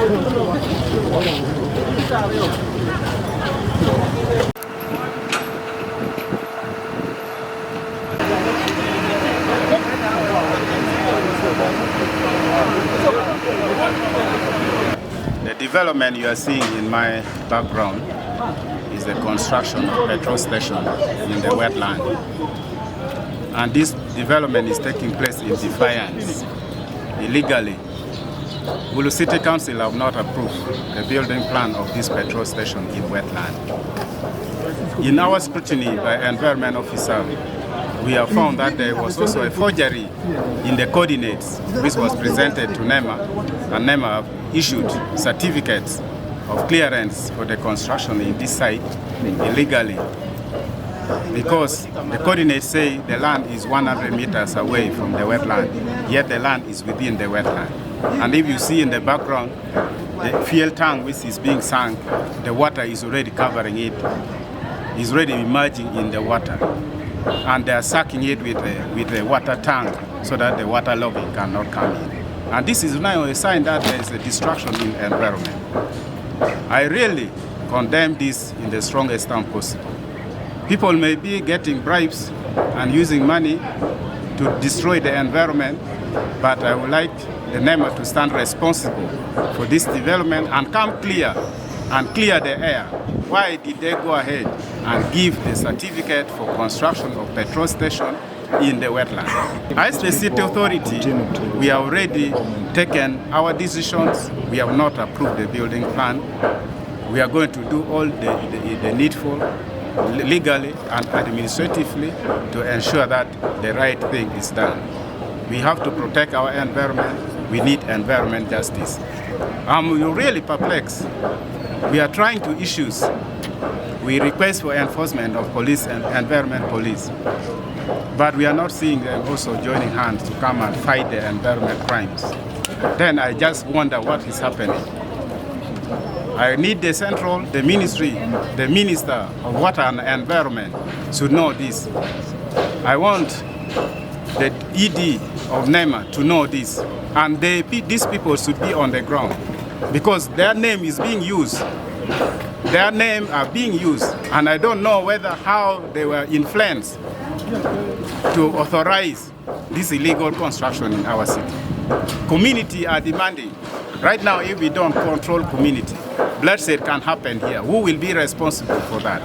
The development you are seeing in my background is the construction of a petrol station in the wetland. And this development is taking place in defiance, illegally. Gulu City Council have not approved the building plan of this petrol station in wetland. In our scrutiny by environment officer, we have found that there was also a forgery in the coordinates which was presented to NEMA, and NEMA issued certificates of clearance for the construction in this site illegally, because the coordinates say the land is 100 meters away from the wetland, yet the land is within the wetland. And if you see in the background, the fuel tank which is being sunk, the water is already covering it, is already emerging in the water. And they are sucking it with a water tank so that the water logging cannot come in. And this is now a sign that there is a destruction in the environment. I really condemn this in the strongest term possible. People may be getting bribes and using money to destroy the environment, but I would like the NEMA to stand responsible for this development and come clear and clear the air. Why did they go ahead and give the certificate for construction of petrol station in the wetland? As the city authority, we have already taken our decisions. We have not approved the building plan. We are going to do all the needful legally and administratively to ensure that the right thing is done. We have to protect our environment. We need environment justice. I'm really perplexed. We are trying to issues. We request for enforcement of police and environment police. But we are not seeing them also joining hands to come and fight the environment crimes. Then I just wonder what is happening. I need the central, the ministry, the minister of water and environment should know this. I want the ED of NEMA to know this. And these people should be on the ground because their name is being used. Their name are being used. And I don't know how they were influenced to authorize this illegal construction in our city. Community are demanding. Right now, if we don't control community, bloodshed can happen here. Who will be responsible for that?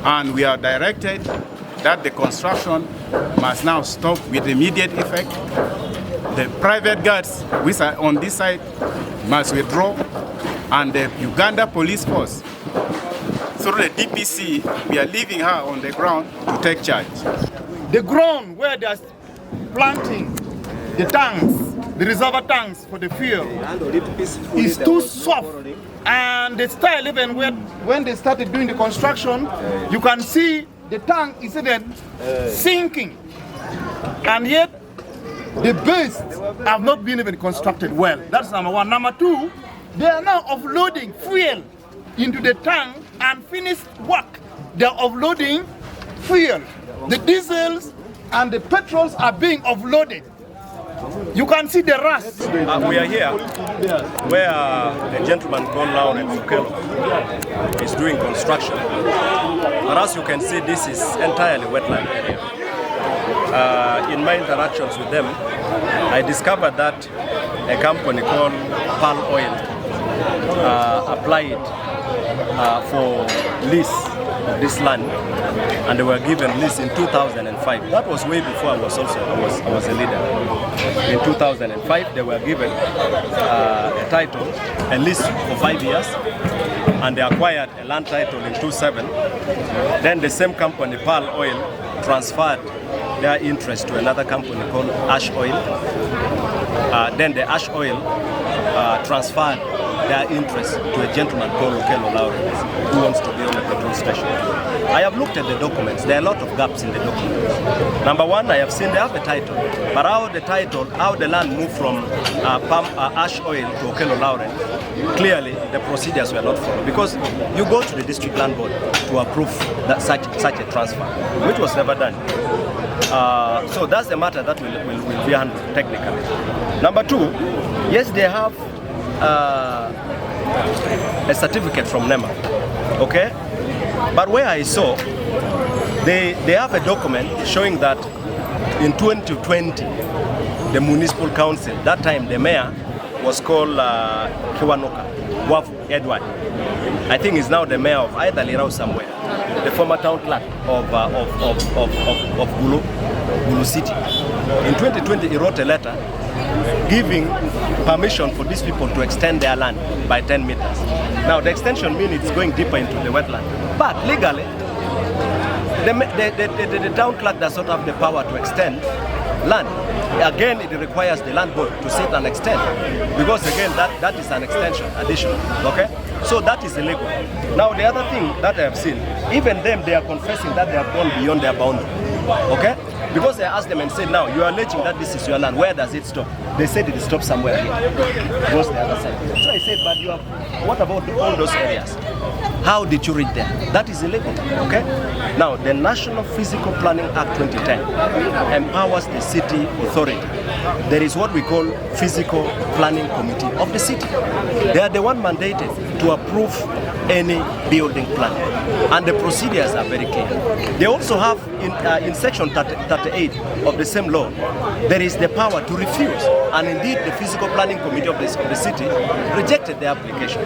And we are directed that the construction must now stop with immediate effect. The private guards which are on this side must withdraw, and the Uganda police force, through the DPC, we are leaving her on the ground to take charge. The ground where they are planting the tanks, the reservoir tanks for the fuel, is too soft. And the style, even when they started doing the construction, you can see the tank is sinking. And yet, the base have not been even constructed well. That's number one. Number two, they are now offloading fuel into the tank and finished work. They are offloading fuel. The diesels and the petrols are being offloaded. You can see the rust. We are here where a gentleman called Lawrence is doing construction. And as you can see, this is entirely wetland area. In my interactions with them, I discovered that a company called Palm Oil applied for lease of this land, and they were given lease in 2005. That was way before I was a leader. In 2005, they were given a title, a lease for 5 years, and they acquired a land title in 2007. Then the same company, Pearl Oil, transferred their interest to another company called Ash Oil. Then the Ash Oil transferred their interest to a gentleman called Lawrence, who wants to build a petrol station. I have looked at the documents. There are a lot of gaps in the documents. Number one, I have seen they have a title, but how the land moved from Ash Oil to Okello Lawrence, clearly the procedures were not followed, because you go to the district land board to approve that such a transfer, which was never done. So that's the matter that will be handled technically. Number two, yes, they have a certificate from NEMA, okay? But where I saw, they have a document showing that in 2020, the municipal council, that time the mayor was called Kiwanuka, Wafu Edward. I think he's now the mayor of either Lirau somewhere, the former town clerk of Gulu City. In 2020, he wrote a letter giving permission for these people to extend their land by 10 meters. Now, the extension means it's going deeper into the wetland. But legally, the town clerk does not have the power to extend land. Again, it requires the land board to sit and extend, because again, that is an extension, additional, okay? So that is illegal. Now, the other thing that I have seen, even them, they are confessing that they have gone beyond their boundary, okay? Because I asked them and said, now, you are alleging that this is your land, where does it stop? They said it stops somewhere here, goes the other side. So I said, but you have, what about all those areas? How did you reach there? That is illegal, okay? Now, the National Physical Planning Act 2010 empowers the city authority. There is what we call Physical Planning Committee of the city. They are the one mandated to approve any building plan. And the procedures are very clear. They also have, in section 38 of the same law, there is the power to refuse. And indeed, the Physical Planning Committee of the city rejected the application.